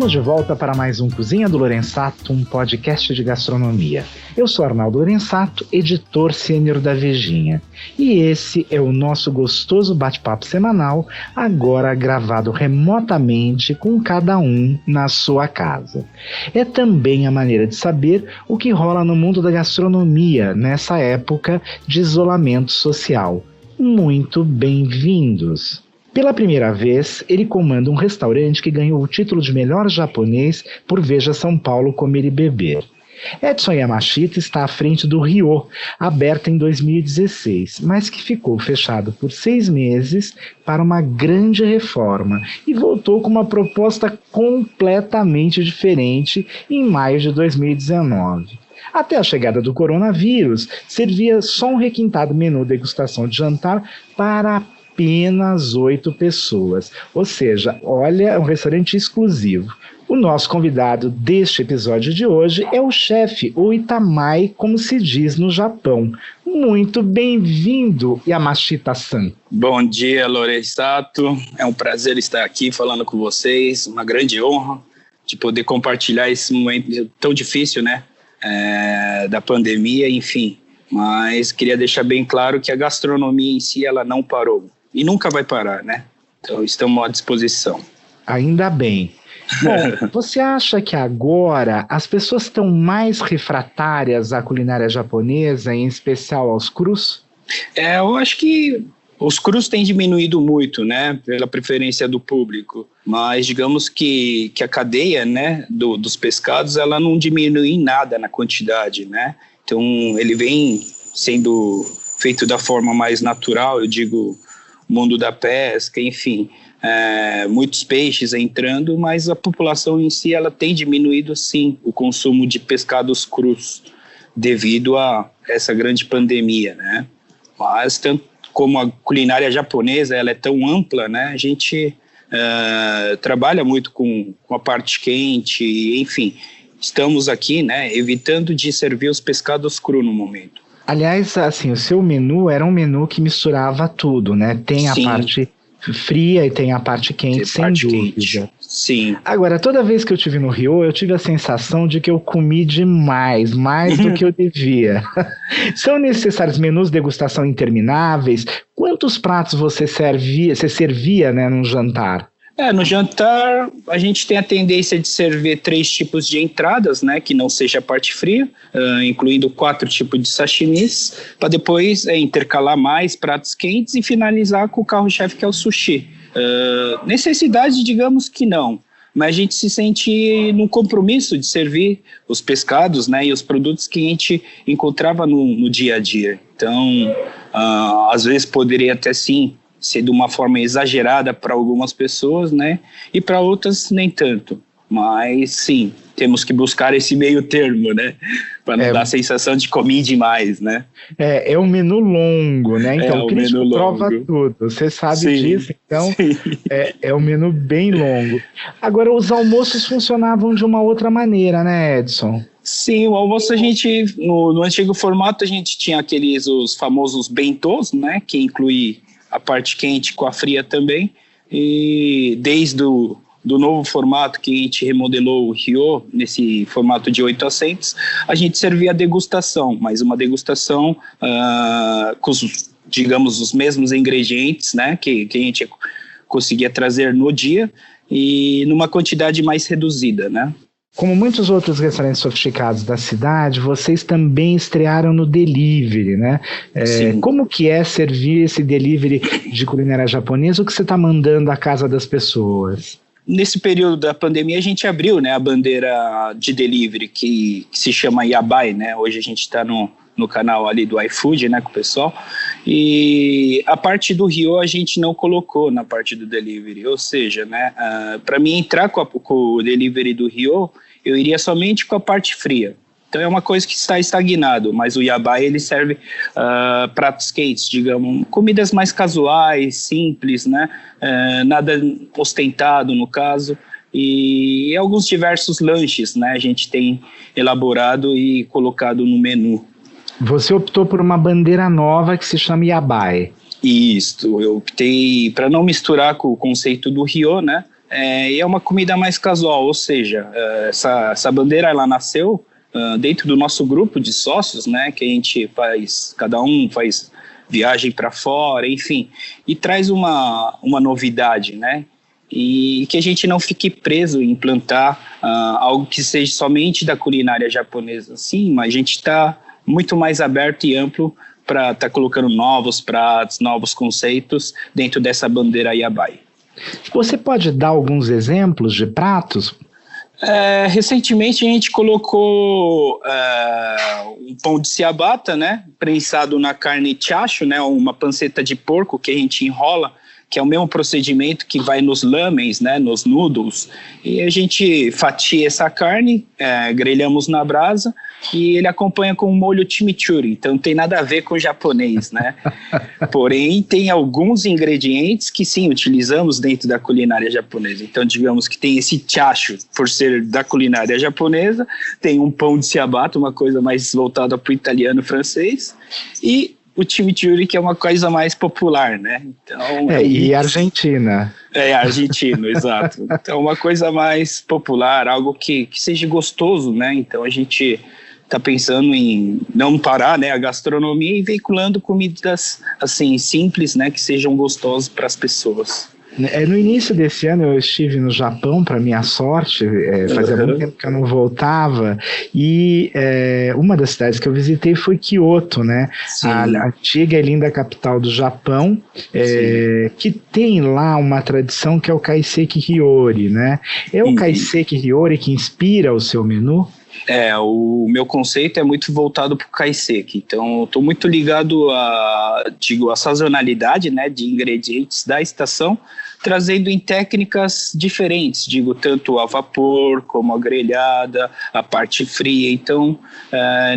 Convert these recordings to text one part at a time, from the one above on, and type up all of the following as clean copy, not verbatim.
Estamos de volta para mais um Cozinha do Lorenzato, um podcast de gastronomia. Eu sou Arnaldo Lorenzato, editor sênior da Vejinha. E esse é o nosso gostoso bate-papo semanal, agora gravado remotamente com cada um na sua casa. É também a maneira de saber o que rola no mundo da gastronomia nessa época de isolamento social. Muito bem-vindos! Pela primeira vez, ele comanda um restaurante que ganhou o título de melhor japonês por Veja São Paulo Comer e Beber. Edson Yamashita está à frente do Ryo, aberto em 2016, mas que ficou fechado por 6 meses para uma grande reforma e voltou com uma proposta completamente diferente em maio de 2019. Até a chegada do coronavírus, servia só um requintado menu degustação de jantar para apenas 8 pessoas. Ou seja, olha, é um restaurante exclusivo. O nosso convidado deste episódio de hoje é o chefe, ou Itamai, como se diz no Japão. Muito bem-vindo, Yamashita-san. Bom dia, Lorenzato. É um prazer estar aqui falando com vocês. Uma grande honra de poder compartilhar esse momento tão difícil, né? Da pandemia, enfim. Mas queria deixar bem claro que a gastronomia em si, ela não parou. E nunca vai parar, né? Então, estamos à disposição. Ainda bem. Bom, você acha que agora as pessoas estão mais refratárias à culinária japonesa, em especial aos crus? Eu acho que os crus têm diminuído muito, né? Pela preferência do público. Mas digamos que a cadeia, né, dos pescados, ela não diminui em nada na quantidade, né? Então, ele vem sendo feito da forma mais natural, eu digo, mundo da pesca, enfim, muitos peixes entrando, mas a população em si, ela tem diminuído sim o consumo de pescados crus devido a essa grande pandemia, né? Mas tanto como a culinária japonesa, ela é tão ampla, né? A gente trabalha muito com a parte quente, enfim, estamos aqui, né, evitando de servir os pescados crus no momento. Aliás, assim, o seu menu era um menu que misturava tudo, né? Tem a parte fria e tem a parte quente, sem dúvida. Sim. Agora, toda vez que eu estive no Rio, eu tive a sensação de que eu comi demais, mais do que eu devia. São necessários menus de degustação intermináveis? Quantos pratos você servia, né, num jantar? No jantar, a gente tem a tendência de servir 3 tipos de entradas, né, que não seja a parte fria, incluindo 4 tipos de sashimis, para depois intercalar mais pratos quentes e finalizar com o carro-chefe, que é o sushi. Necessidade, digamos que não, mas a gente se sente num compromisso de servir os pescados, né, e os produtos que a gente encontrava no dia a dia. Então, às vezes poderia até sim ser de uma forma exagerada para algumas pessoas, né? E para outras nem tanto. Mas sim, temos que buscar esse meio termo, né? Para não dar a sensação de comer demais, né? É um menu longo, né? Então o crítico prova tudo. Você sabe disso, então é um menu bem longo. Agora, os almoços funcionavam de uma outra maneira, né, Edson? Sim, o almoço a gente, no antigo formato, a gente tinha os famosos bentôs, né? Que inclui a parte quente com a fria também, e desde do novo formato que a gente remodelou o Ryo, nesse formato de 8 assentos, a gente servia a degustação, mas uma degustação com os mesmos ingredientes, né, que a gente conseguia trazer no dia e numa quantidade mais reduzida, né. Como muitos outros restaurantes sofisticados da cidade, vocês também estrearam no delivery, né? Como que é servir esse delivery de culinária japonesa? O que você está mandando à casa das pessoas? Nesse período da pandemia, a gente abriu, né, a bandeira de delivery, que se chama Yabai, né? Hoje a gente está no canal ali do iFood, né, com o pessoal. E a parte do Ryo a gente não colocou na parte do delivery, ou seja, né, para mim entrar com o delivery do Ryo, eu iria somente com a parte fria. Então é uma coisa que está estagnado, mas o Yabai, ele serve pratos quentes, digamos, comidas mais casuais, simples, né, nada ostentado no caso, e alguns diversos lanches, né, a gente tem elaborado e colocado no menu. Você optou por uma bandeira nova que se chama Yabai. Isso, eu optei para não misturar com o conceito do Ryo, né? e é uma comida mais casual, ou seja, essa bandeira ela nasceu dentro do nosso grupo de sócios, né, que a gente faz, cada um faz viagem para fora, enfim, e traz uma novidade, né, e que a gente não fique preso em implantar algo que seja somente da culinária japonesa, sim, mas a gente está muito mais aberto e amplo para estar colocando novos pratos, novos conceitos dentro dessa bandeira Yabai. Você pode dar alguns exemplos de pratos? Recentemente a gente colocou um pão de ciabatta, né, prensado na carne chacho, né, uma panceta de porco que a gente enrola, que é o mesmo procedimento que vai nos lamens, né, nos noodles, e a gente fatia essa carne, grelhamos na brasa, e ele acompanha com um molho chimichurri, então não tem nada a ver com o japonês, né? Porém, tem alguns ingredientes que sim, utilizamos dentro da culinária japonesa. Então, digamos que tem esse chacho, por ser da culinária japonesa, tem um pão de ciabatta, uma coisa mais voltada para o italiano e francês, e o chimichurri, que é uma coisa mais popular, né? Então, e Argentina. Argentino, exato. Então, uma coisa mais popular, algo que seja gostoso, né? Então, a gente está pensando em não parar, né, a gastronomia e veiculando comidas, assim, simples, né, que sejam gostosas para as pessoas. No início desse ano eu estive no Japão, para minha sorte, fazia muito tempo que eu não voltava, e uma das cidades que eu visitei foi Kyoto, né? A antiga e linda capital do Japão, que tem lá uma tradição que é o Kaiseki Hiyori, né? É o Kaiseki Hiyori que inspira o seu menu? O meu conceito é muito voltado para o kaiseki, então estou muito ligado à sazonalidade, né, de ingredientes da estação, trazendo em técnicas diferentes, tanto a vapor como a grelhada, a parte fria. Então,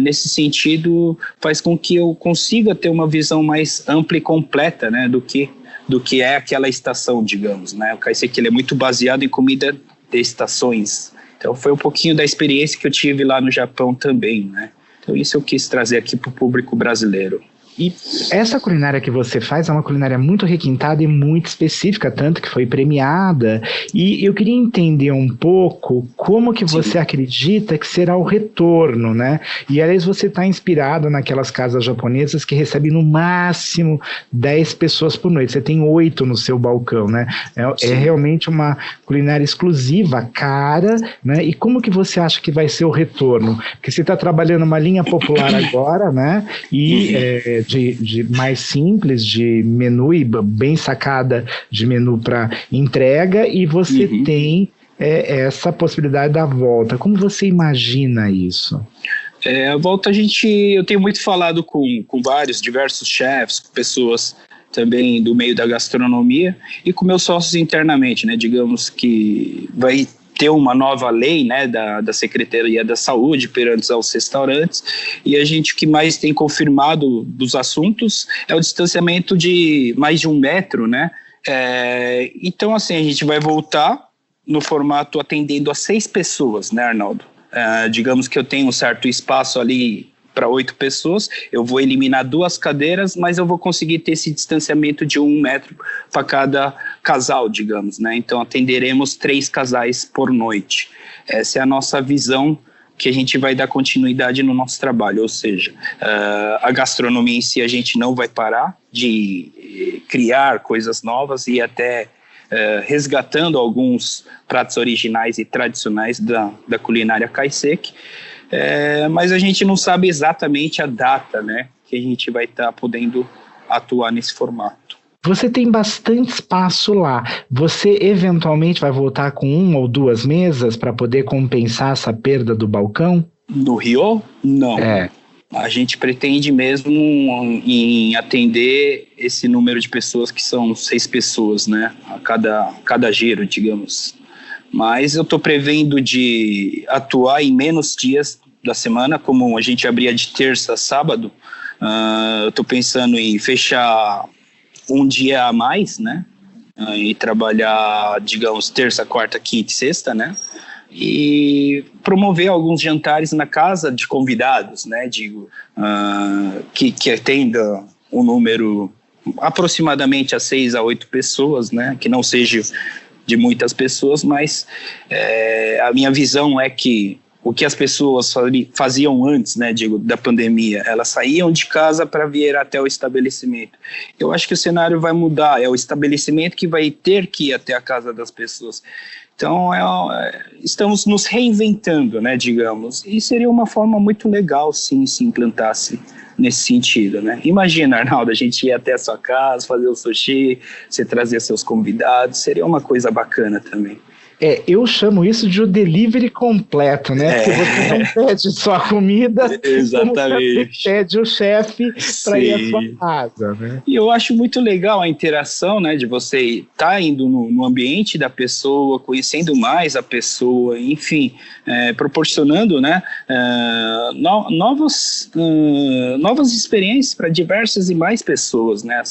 nesse sentido, faz com que eu consiga ter uma visão mais ampla e completa, né, do que é aquela estação, digamos, né? O kaiseki ele é muito baseado em comida de estações. Então foi um pouquinho da experiência que eu tive lá no Japão também, né? Então isso eu quis trazer aqui para o público brasileiro. E essa culinária que você faz é uma culinária muito requintada e muito específica, tanto que foi premiada. E eu queria entender um pouco como que você acredita que será o retorno, né? E, aliás, você está inspirado naquelas casas japonesas que recebem no máximo 10 pessoas por noite. Você tem 8 no seu balcão, né? É realmente uma culinária exclusiva, cara, né? E como que você acha que vai ser o retorno? Porque você está trabalhando uma linha popular agora, né? E de mais simples, de menu e bem sacada de menu para entrega, e você tem essa possibilidade da volta. Como você imagina isso? A volta eu tenho muito falado com diversos chefs, pessoas também do meio da gastronomia e com meus sócios internamente, né? Digamos que vai ter uma nova lei, né, da Secretaria da Saúde perante aos restaurantes, e a gente o que mais tem confirmado dos assuntos é o distanciamento de mais de 1 metro, né? Então, assim, a gente vai voltar no formato atendendo a 6 pessoas, né, Arnaldo? Digamos que eu tenho um certo espaço ali para 8 pessoas, eu vou eliminar 2 cadeiras, mas eu vou conseguir ter esse distanciamento de 1 metro para cada casal, digamos, né? Então atenderemos 3 casais por noite. Essa é a nossa visão, que a gente vai dar continuidade no nosso trabalho, ou seja, a gastronomia em si a gente não vai parar de criar coisas novas e até resgatando alguns pratos originais e tradicionais da culinária kaiseki. Mas a gente não sabe exatamente a data, né, que a gente vai estar podendo atuar nesse formato. Você tem bastante espaço lá. Você eventualmente vai voltar com 1 ou 2 mesas para poder compensar essa perda do balcão? No Rio? Não. A gente pretende mesmo em atender esse número de pessoas que são 6 pessoas, né, a cada giro, digamos. Mas eu estou prevendo de atuar em menos dias da semana, como a gente abria de terça a sábado. Eu estou pensando em fechar um dia a mais, né? E trabalhar, digamos, terça, quarta, quinta e sexta, né? E promover alguns jantares na casa de convidados, né? Que atenda um número aproximadamente a 6 a 8 pessoas, né? Que não seja de muitas pessoas, mas a minha visão é que o que as pessoas faziam antes, né, da pandemia, elas saíam de casa para vir até o estabelecimento. Eu acho que o cenário vai mudar, é o estabelecimento que vai ter que ir até a casa das pessoas. Então, estamos nos reinventando, né, digamos, e seria uma forma muito legal, sim, se implantasse nesse sentido, né? Imagina, Arnaldo, a gente ir até a sua casa, fazer o sushi, você trazer seus convidados, seria uma coisa bacana também. Eu chamo isso de o delivery completo, né? Porque você não pede só a comida, exatamente. Você pede o chefe para ir à sua casa, né? E eu acho muito legal a interação, né? De você estar indo no ambiente da pessoa, conhecendo mais a pessoa, enfim, proporcionando, né? Novas experiências para diversas e mais pessoas, né?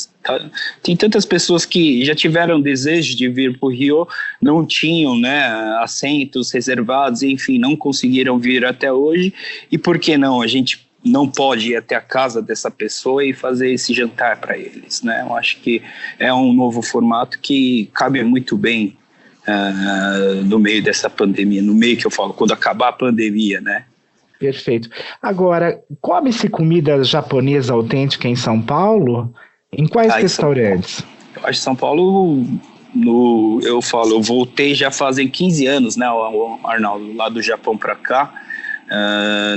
Tem tantas pessoas que já tiveram desejo de vir para o Rio, não tinham, né, assentos reservados, enfim, não conseguiram vir até hoje, e por que não? A gente não pode ir até a casa dessa pessoa e fazer esse jantar para eles, né? Eu acho que é um novo formato que cabe muito bem no meio dessa pandemia, no meio que eu falo, quando acabar a pandemia, né? Perfeito. Agora, come-se comida japonesa autêntica em São Paulo? Em quais restaurantes? Eu acho que São Paulo, eu voltei já fazem 15 anos, né, Arnaldo, lá do Japão para cá.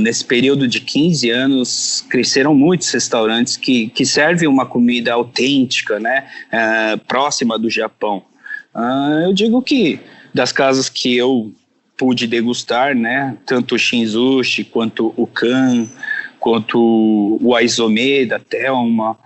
Nesse período de 15 anos, cresceram muitos restaurantes que servem uma comida autêntica, né, próxima do Japão. Eu digo que das casas que eu pude degustar, né, tanto o Shinzushi, quanto o Kan, quanto o Aizome da Thelma,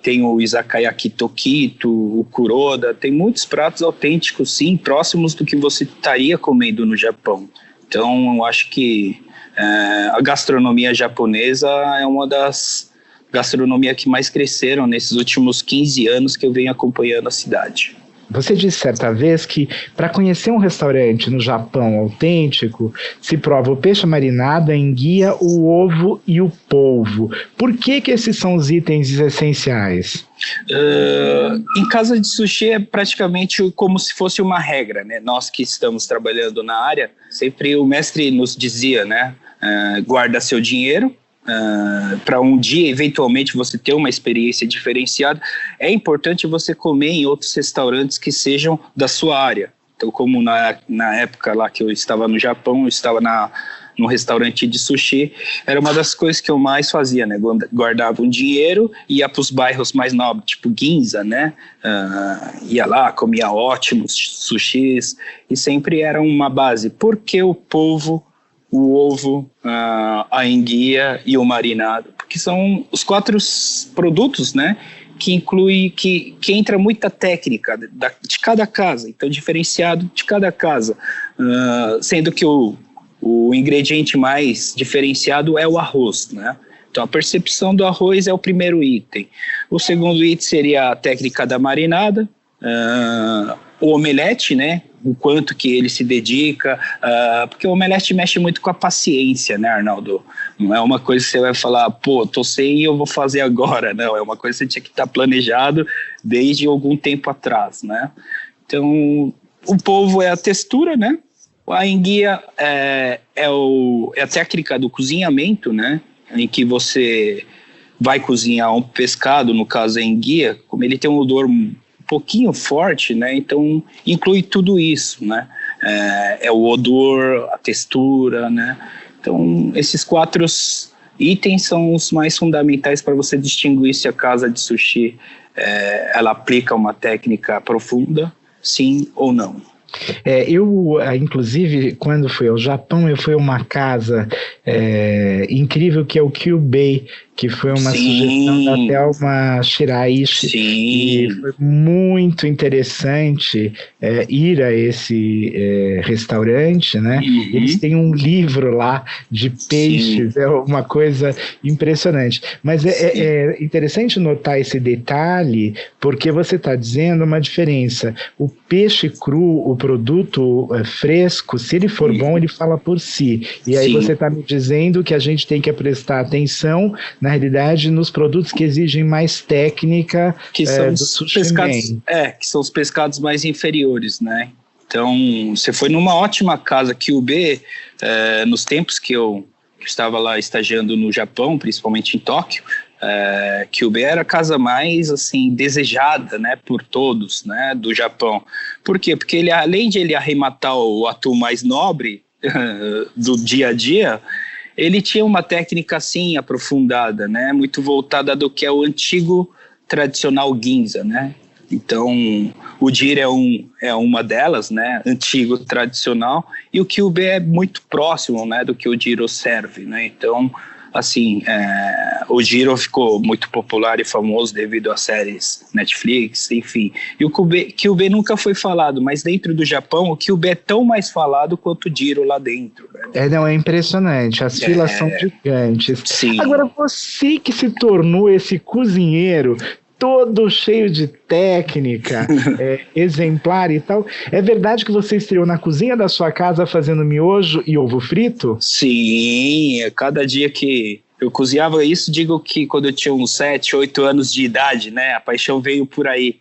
tem o Izakaya Kitokito, o Kuroda, tem muitos pratos autênticos, sim, próximos do que você estaria comendo no Japão. Então, eu acho que a gastronomia japonesa é uma das gastronomias que mais cresceram nesses últimos 15 anos que eu venho acompanhando a cidade. Você disse certa vez que para conhecer um restaurante no Japão autêntico, se prova o peixe marinado, a enguia, o ovo e o polvo. Por que esses são os itens essenciais? Em casa de sushi é praticamente como se fosse uma regra, né? Nós que estamos trabalhando na área, sempre o mestre nos dizia, né? Guarda seu dinheiro, para um dia, eventualmente, você ter uma experiência diferenciada. É importante você comer em outros restaurantes que sejam da sua área. Então, como na época lá que eu estava no Japão, eu estava num restaurante de sushi, era uma das coisas que eu mais fazia, né? Guardava um dinheiro, ia para os bairros mais nobres, tipo Ginza, né? Ia lá, comia ótimos sushis, e sempre era uma base. Porque o polvo, o ovo, a enguia e o marinado, porque são os 4 produtos, né, que inclui, que entra muita técnica de cada casa, então diferenciado de cada casa, sendo que o ingrediente mais diferenciado é o arroz, né? Então a percepção do arroz é o primeiro item. O segundo item seria a técnica da marinada, o omelete, né? O quanto que ele se dedica, porque o omelete mexe muito com a paciência, né, Arnaldo? Não é uma coisa que você vai falar, pô, tô sem e eu vou fazer agora, não, é uma coisa que você tinha que estar planejado desde algum tempo atrás, né? Então, o polvo é a textura, né? A enguia é a técnica do cozinhamento, né? Em que você vai cozinhar um pescado, no caso a enguia, como ele tem um odor pouquinho forte, né? Então inclui tudo isso, né? É o odor, a textura, né? Então esses 4 itens são os mais fundamentais para você distinguir se a casa de sushi ela aplica uma técnica profunda, sim ou não. Eu, inclusive, quando fui ao Japão, eu fui a uma casa incrível que é o Kyubei, que foi uma sugestão da Thelma Shiraishi. Sim. E foi muito interessante ir a esse restaurante, né? Uhum. Eles têm um livro lá de peixes, sim, é uma coisa impressionante. Mas é interessante notar esse detalhe, porque você está dizendo uma diferença. O peixe cru, o produto fresco, se ele for bom, ele fala por si. E aí você está me dizendo que a gente tem que prestar atenção na realidade, nos produtos que exigem mais técnica que são do os sushi pescados, man. que são os pescados mais inferiores, né? Então, você foi numa ótima casa, Kyubey, nos tempos que eu estava lá estagiando no Japão, principalmente em Tóquio, Kyubey era a casa mais, assim, desejada, né, por todos, né, do Japão. Por quê? Porque ele, além de ele arrematar o atum mais nobre do dia a dia, ele tinha uma técnica, assim, aprofundada, né, muito voltada do que é o antigo tradicional ginza, né. Então, o Jiro é uma delas, né, antigo, tradicional, e o Kyubey é muito próximo, né, do que o Jiro serve, né, então, assim, o Jiro ficou muito popular e famoso devido às séries Netflix, enfim, e o Kyubey nunca foi falado, mas dentro do Japão, o Kyubey é tão mais falado quanto o Jiro lá dentro, né? Não, é impressionante, as filas são gigantes. Sim. Agora, você que se tornou esse cozinheiro todo cheio de técnica, exemplar e tal. É verdade que você estreou na cozinha da sua casa fazendo miojo e ovo frito? Sim, cada dia que eu cozinhava isso, digo que quando eu tinha uns 7, 8 anos de idade, né, a paixão veio por aí.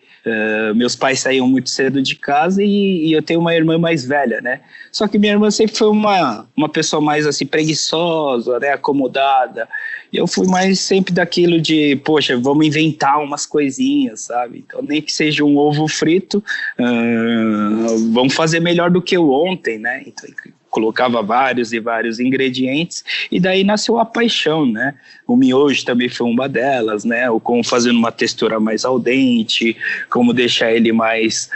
Meus pais saíam muito cedo de casa e eu tenho uma irmã mais velha, né? Só que minha irmã sempre foi uma pessoa mais assim preguiçosa, né? Acomodada. E eu fui mais sempre daquilo de, poxa, vamos inventar umas coisinhas, sabe? Então, nem que seja um ovo frito, vamos fazer melhor do que o ontem, né? Então, colocava vários e vários ingredientes e daí nasceu a paixão, né? O miojo também foi uma delas, né? O como fazendo uma textura mais al dente, como deixar ele mais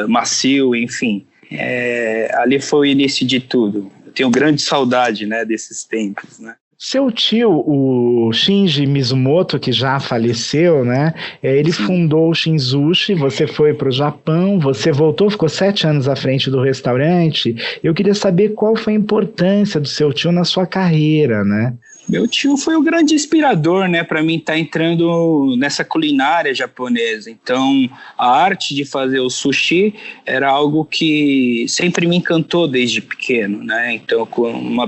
macio, enfim. Ali foi o início de tudo. Eu tenho grande saudade, né, desses tempos, né? Seu tio, o Shinji Mizumoto, que já faleceu, né? Ele fundou o Shinzushi, você foi para o Japão, você voltou, ficou 7 anos à frente do restaurante. Eu queria saber qual foi a importância do seu tio na sua carreira, né? Meu tio foi o grande inspirador, né, para mim estar entrando nessa culinária japonesa. Então, a arte de fazer o sushi era algo que sempre me encantou desde pequeno, né? Então,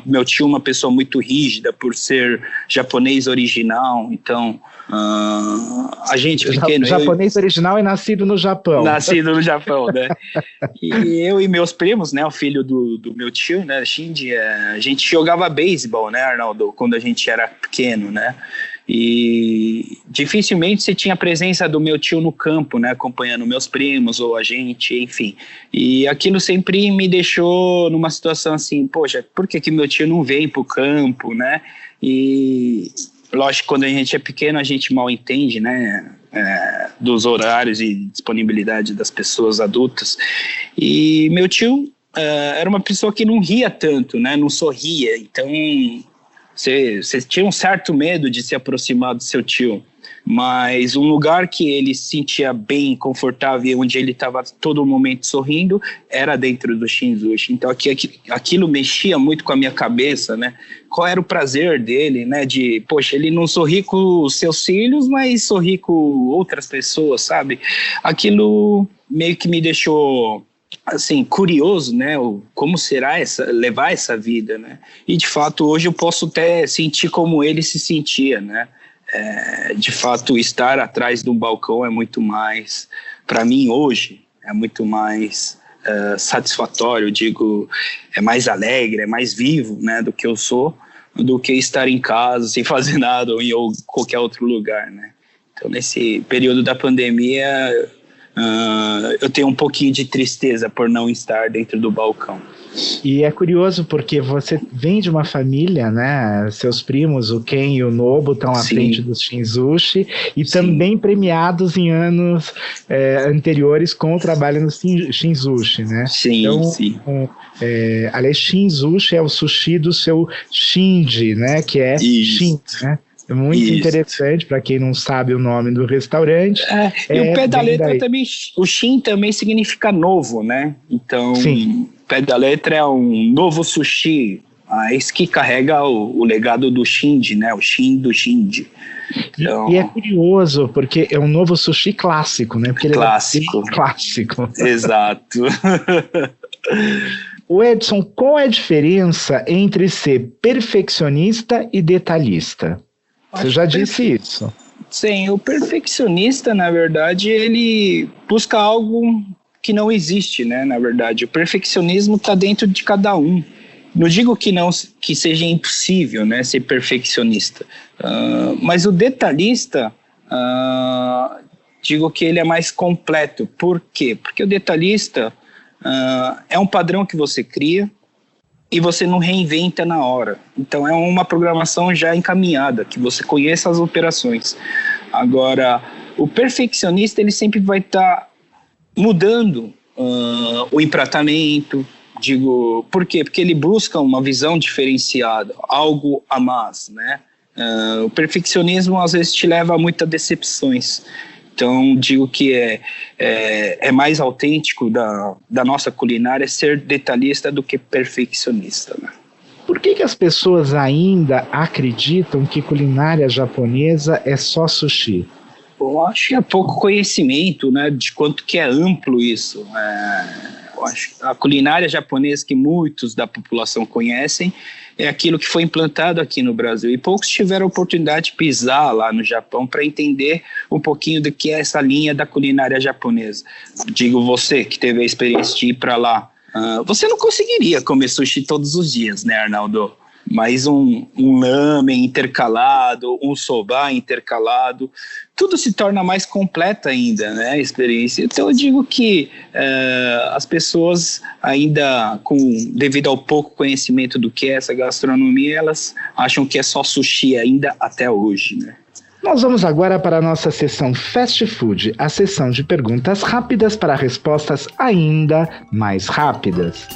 meu tio uma pessoa muito rígida por ser japonês original. Então, a gente pequeno... Japonês original e nascido no Japão. Nascido no Japão, né? E eu e meus primos, né, o filho do meu tio, né, Shinji, a gente jogava beisebol, né, Arnaldo, quando a gente era pequeno, né? E dificilmente você tinha a presença do meu tio no campo, né, acompanhando meus primos ou a gente, enfim. E aquilo sempre me deixou numa situação assim, poxa, por que meu tio não vem pro campo, né? E lógico, quando a gente é pequeno, a gente mal entende, né, dos horários e disponibilidade das pessoas adultas. E meu tio era uma pessoa que não ria tanto, né, não sorria. Então, você tinha um certo medo de se aproximar do seu tio. Mas um lugar que ele se sentia bem, confortável, onde ele estava todo momento sorrindo, era dentro do Shinzushi. Então aquilo mexia muito com a minha cabeça, né? Qual era o prazer dele, né? De, poxa, ele não sorri com os seus filhos, mas sorri com outras pessoas, sabe? Aquilo meio que me deixou, assim, curioso, né? Como será levar essa vida, né? E de fato hoje eu posso até sentir como ele se sentia, né? De fato, estar atrás de um balcão é muito mais, para mim hoje, é muito mais satisfatório, eu digo, é mais alegre, é mais vivo, né, do que eu sou, do que estar em casa sem fazer nada ou em qualquer outro lugar, né. Então, nesse período da pandemia, eu tenho um pouquinho de tristeza por não estar dentro do balcão. E é curioso porque você vem de uma família, né? Seus primos, o Ken e o Nobu, estão à frente do Shinzushi e também premiados em anos anteriores com o trabalho no Shinzushi, né? Sim, então, sim. Aliás, Shinzushi é o sushi do seu Shinji, né? Que é Shin, né? É muito interessante, para quem não sabe o nome do restaurante. E o pé da letra também, o Shin também significa novo, né? Então, o pé da letra é um novo sushi, isso que carrega o legado do Shinji, né? O Shin do Shinji. Então, e é curioso, porque é um novo sushi clássico, né? Porque clássico. Ele é clássico. Exato. O Edson, qual é a diferença entre ser perfeccionista e detalhista? Você já disse isso. Sim, o perfeccionista, na verdade, ele busca algo que não existe, né? Na verdade, o perfeccionismo está dentro de cada um. Não digo que seja impossível, né, ser perfeccionista, mas o detalhista, digo que ele é mais completo. Por quê? Porque o detalhista é um padrão que você cria e você não reinventa na hora. Então é uma programação já encaminhada, que você conheça as operações. Agora, o perfeccionista, ele sempre vai estar mudando o empratamento. Digo, por quê? Porque ele busca uma visão diferenciada, algo a mais, né? O perfeccionismo às vezes te leva a muitas decepções. Então, digo que é mais autêntico da nossa culinária ser detalhista do que perfeccionista, né? Por que as pessoas ainda acreditam que culinária japonesa é só sushi? Eu acho que é pouco conhecimento, né, de quanto que é amplo isso. Eu acho que a culinária japonesa que muitos da população conhecem é aquilo que foi implantado aqui no Brasil. E poucos tiveram a oportunidade de pisar lá no Japão para entender um pouquinho do que é essa linha da culinária japonesa. Digo, você que teve a experiência de ir para lá, você não conseguiria comer sushi todos os dias, né, Arnaldo? Mas um lamen intercalado, um soba intercalado, tudo se torna mais completa ainda, né, a experiência. Então eu digo que as pessoas ainda, devido ao pouco conhecimento do que é essa gastronomia, elas acham que é só sushi ainda até hoje, né? Nós vamos agora para a nossa sessão Fast Food, a sessão de perguntas rápidas para respostas ainda mais rápidas.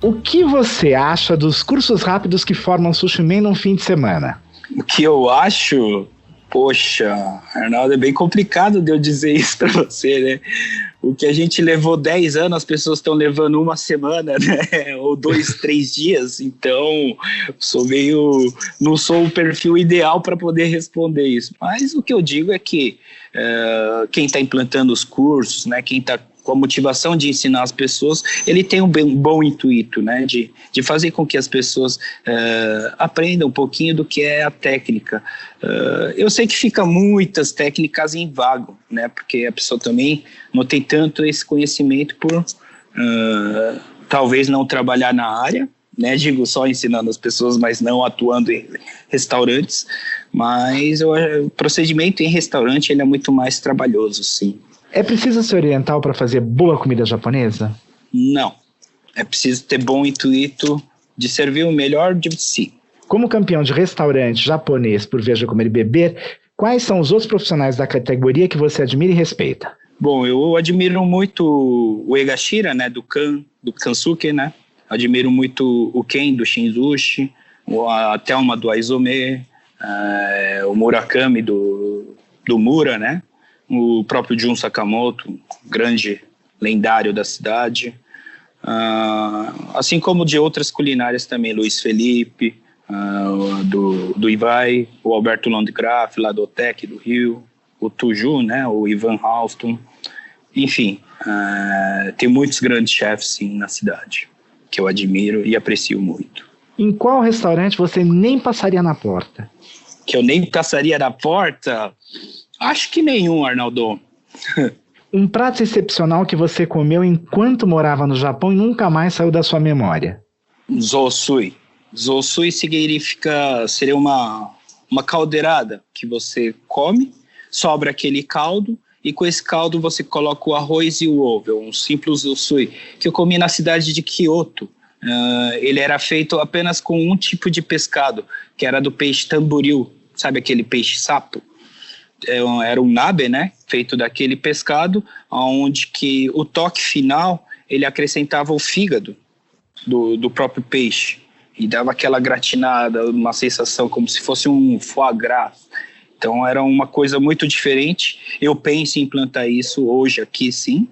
O que você acha dos cursos rápidos que formam Sushi Man num fim de semana? O que eu acho? Poxa, Arnaldo, é bem complicado de eu dizer isso para você, né? O que a gente levou 10 anos, as pessoas estão levando uma semana, né? Ou 2, 3 dias. Então, não sou o perfil ideal para poder responder isso. Mas o que eu digo é que quem está implantando os cursos, né? Quem está com a motivação de ensinar as pessoas, ele tem um bom intuito, né, de fazer com que as pessoas aprendam um pouquinho do que é a técnica. Eu sei que fica muitas técnicas em vago, né, porque a pessoa também não tem tanto esse conhecimento por talvez não trabalhar na área, né, digo só ensinando as pessoas, mas não atuando em restaurantes, mas o procedimento em restaurante ele é muito mais trabalhoso, sim. É preciso ser oriental para fazer boa comida japonesa? Não. É preciso ter bom intuito de servir o melhor de si. Como campeão de restaurante japonês por Veja Comer e Beber, quais são os outros profissionais da categoria que você admira e respeita? Bom, eu admiro muito o Egashira, né, do Kansuke, né? Admiro muito o Ken, do Shinzushi, a Thelma, do Aizome, o Murakami, do Mura, né? O próprio Jun Sakamoto, grande lendário da cidade, assim como de outras culinárias também, Luiz Felipe, do Ivai, o Alberto Landgraf, lá do OTEC do Rio, o Tuju, né, o Ivan Halston, enfim, tem muitos grandes chefs sim na cidade, que eu admiro e aprecio muito. Em qual restaurante você nem passaria na porta? Que eu nem passaria na porta? Acho que nenhum, Arnaldo. Um prato excepcional que você comeu enquanto morava no Japão e nunca mais saiu da sua memória? Zosui. Zosui seria uma caldeirada que você come, sobra aquele caldo, e com esse caldo você coloca o arroz e o ovo, um simples zosui, que eu comi na cidade de Kyoto. Ele era feito apenas com um tipo de pescado, que era do peixe tamboril, sabe aquele peixe sapo? Era um nabe, né, feito daquele pescado, onde que o toque final ele acrescentava o fígado do próprio peixe e dava aquela gratinada, uma sensação como se fosse um foie gras. Então era uma coisa muito diferente. Eu penso em implantar isso hoje aqui, sim.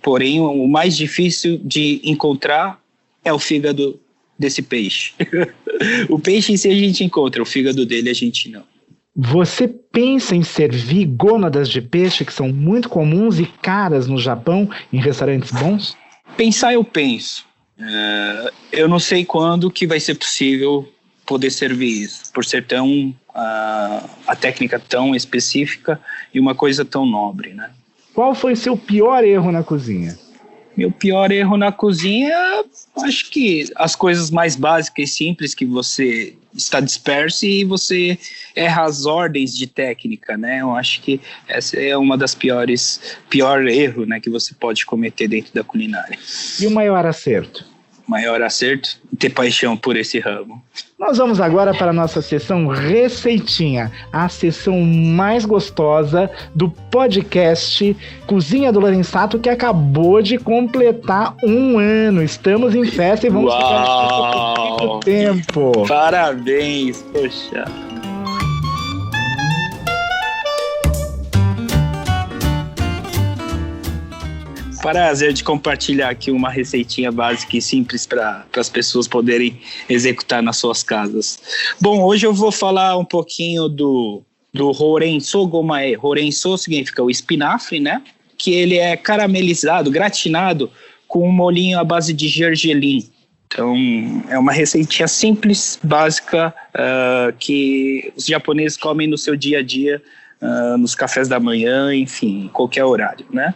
Porém, o mais difícil de encontrar é o fígado desse peixe. O peixe em si a gente encontra, o fígado dele a gente não. Você pensa em servir gônadas de peixe que são muito comuns e caras no Japão em restaurantes bons? Pensar eu penso, Eu não sei quando que vai ser possível poder servir isso, por ser tão a técnica tão específica e uma coisa tão nobre, né? Qual foi seu pior erro na cozinha? Meu pior erro na cozinha, acho que as coisas mais básicas e simples, que você está disperso e você erra as ordens de técnica, né? Eu acho que essa é uma das pior erro, né, que você pode cometer dentro da culinária. E o maior acerto? Maior acerto, ter paixão por esse ramo. Nós vamos agora para a nossa sessão Receitinha, a sessão mais gostosa do podcast Cozinha do Lorenzato, que acabou de completar 1 ano. Estamos em festa e vamos ficar por muito tempo. Parabéns, poxa. Prazer de compartilhar aqui uma receitinha básica e simples para as pessoas poderem executar nas suas casas. Bom, hoje eu vou falar um pouquinho do Horenso gomae. Horenso significa o espinafre, né? Que ele é caramelizado, gratinado com um molhinho à base de gergelim. Então, é uma receitinha simples, básica, que os japoneses comem no seu dia a dia, nos cafés da manhã, enfim, em qualquer horário, né?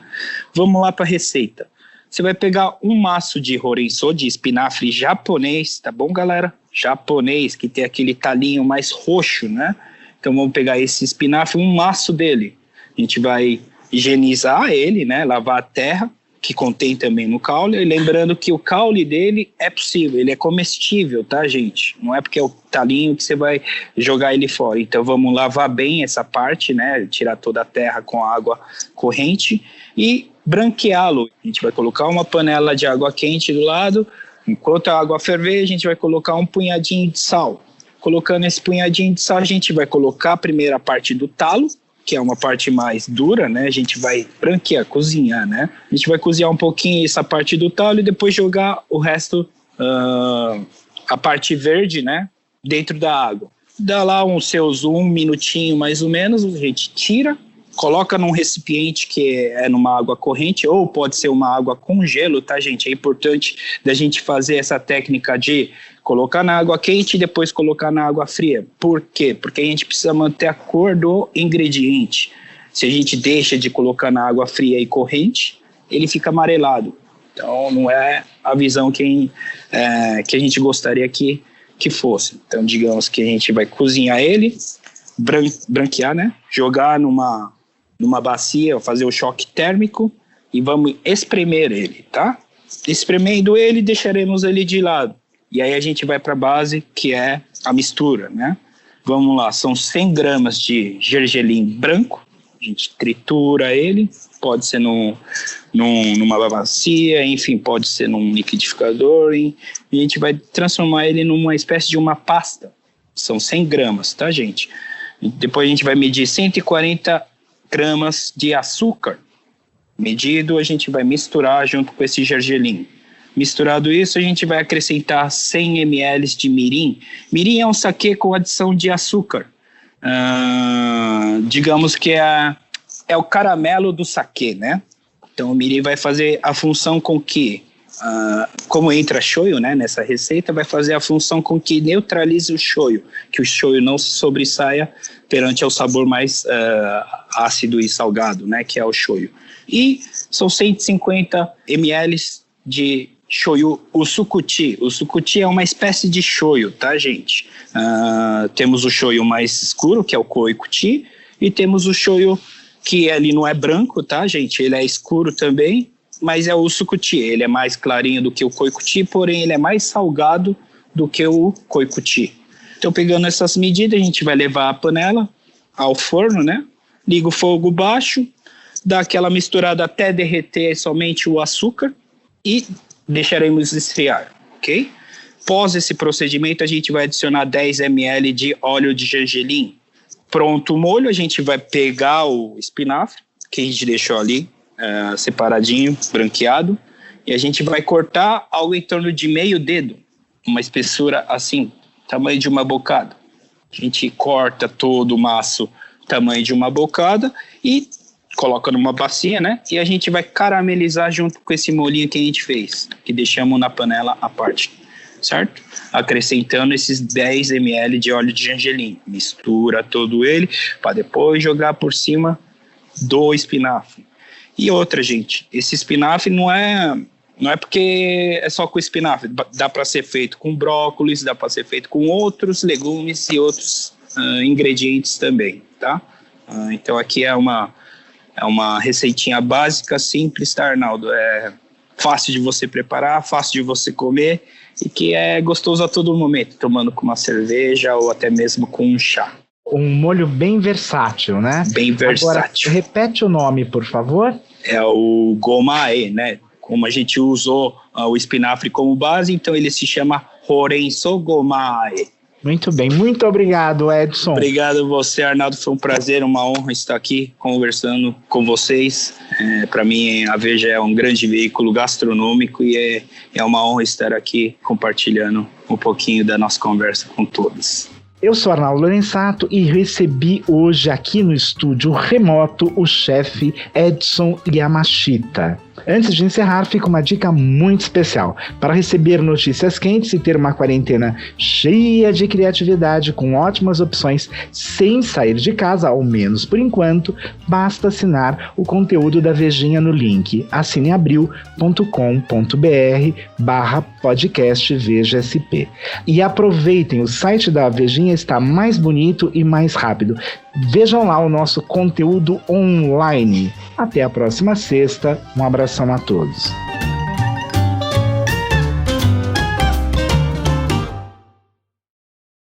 Vamos lá para a receita. Você vai pegar um maço de Horenso, de espinafre japonês, tá bom, galera? Japonês, que tem aquele talinho mais roxo, né? Então vamos pegar esse espinafre, um maço dele. A gente vai higienizar ele, né? Lavar a terra, que contém também no caule, e lembrando que o caule dele é possível, ele é comestível, tá, gente? Não é porque é o talinho que você vai jogar ele fora. Então vamos lavar bem essa parte, né? Tirar toda a terra com a água corrente e branqueá-lo. A gente vai colocar uma panela de água quente do lado, enquanto a água ferver, a gente vai colocar um punhadinho de sal. Colocando esse punhadinho de sal, a gente vai colocar a primeira parte do talo, que é uma parte mais dura, né? A gente vai branquear, cozinhar, né? A gente vai cozinhar um pouquinho essa parte do talo e depois jogar o resto, a parte verde, né? Dentro da água. Dá lá uns seus 1 minutinho mais ou menos, a gente tira, coloca num recipiente que é numa água corrente, ou pode ser uma água com gelo, tá, gente? É importante da gente fazer essa técnica de colocar na água quente e depois colocar na água fria. Por quê? Porque a gente precisa manter a cor do ingrediente. Se a gente deixa de colocar na água fria e corrente, ele fica amarelado. Então, não é a visão que a gente gostaria que fosse. Então, digamos que a gente vai cozinhar ele, branquear, né? Jogar numa bacia, fazer o choque térmico e vamos espremer ele, tá? Espremendo ele, deixaremos ele de lado. E aí a gente vai para a base, que é a mistura, né? Vamos lá, são 100 gramas de gergelim branco, a gente tritura ele, pode ser numa bacia, enfim, pode ser num liquidificador, e a gente vai transformar ele numa espécie de uma pasta. São 100 gramas, tá, gente? E depois a gente vai medir 140 gramas de açúcar. Medido, a gente vai misturar junto com esse gergelim. Misturado isso, a gente vai acrescentar 100 ml de mirim. Mirim é um saquê com adição de açúcar. Digamos que é o caramelo do saquê, né? Então o mirim vai fazer a função com que, como entra shoyu, né, nessa receita, vai fazer a função com que neutralize o shoyu, que o shoyu não se sobressaia perante ao sabor mais ácido e salgado, né, que é o shoyu. E são 150 ml de shoyu usukuchi. O usukuchi é uma espécie de shoyu, tá, gente? Temos o shoyu mais escuro, que é o koikuchi, e temos o shoyu que ele não é branco, tá, gente? Ele é escuro também, mas é o usukuchi. Ele é mais clarinho do que o koikuchi, porém ele é mais salgado do que o koikuchi. Então, pegando essas medidas, a gente vai levar a panela ao forno, né? Liga o fogo baixo, dá aquela misturada até derreter somente o açúcar e deixaremos esfriar, ok? Após esse procedimento, a gente vai adicionar 10 ml de óleo de gergelim. Pronto o molho, a gente vai pegar o espinafre, que a gente deixou ali, separadinho, branqueado, e a gente vai cortar algo em torno de meio dedo, uma espessura assim, tamanho de uma bocada. A gente corta todo o maço, tamanho de uma bocada, e coloca numa bacia, né? E a gente vai caramelizar junto com esse molhinho que a gente fez, que deixamos na panela à parte, certo? Acrescentando esses 10 ml de óleo de gergelim. Mistura todo ele para depois jogar por cima do espinafre. E outra, gente, esse espinafre não é porque é só com espinafre. Dá para ser feito com brócolis, dá para ser feito com outros legumes e outros ingredientes também, tá? Então aqui é uma receitinha básica, simples, tá, Arnaldo? É fácil de você preparar, fácil de você comer e que é gostoso a todo momento, tomando com uma cerveja ou até mesmo com um chá. Um molho bem versátil, né? Bem versátil. Agora, repete o nome, por favor. É o gomae, né? Como a gente usou o espinafre como base, então ele se chama Horenso gomae. Muito bem, muito obrigado, Edson. Obrigado a você, Arnaldo, foi um prazer, uma honra estar aqui conversando com vocês. Para mim, a Veja é um grande veículo gastronômico e é uma honra estar aqui compartilhando um pouquinho da nossa conversa com todos. Eu sou Arnaldo Lorenzato e recebi hoje aqui no estúdio remoto o chefe Edson Yamashita. Antes de encerrar, fica uma dica muito especial. Para receber notícias quentes e ter uma quarentena cheia de criatividade, com ótimas opções, sem sair de casa, ao menos por enquanto, basta assinar o conteúdo da Vejinha no link assineabril.com.br/podcast Veja SP. E aproveitem, o site da Vejinha está mais bonito e mais rápido. Vejam lá o nosso conteúdo online. Até a próxima sexta. Um abração a todos.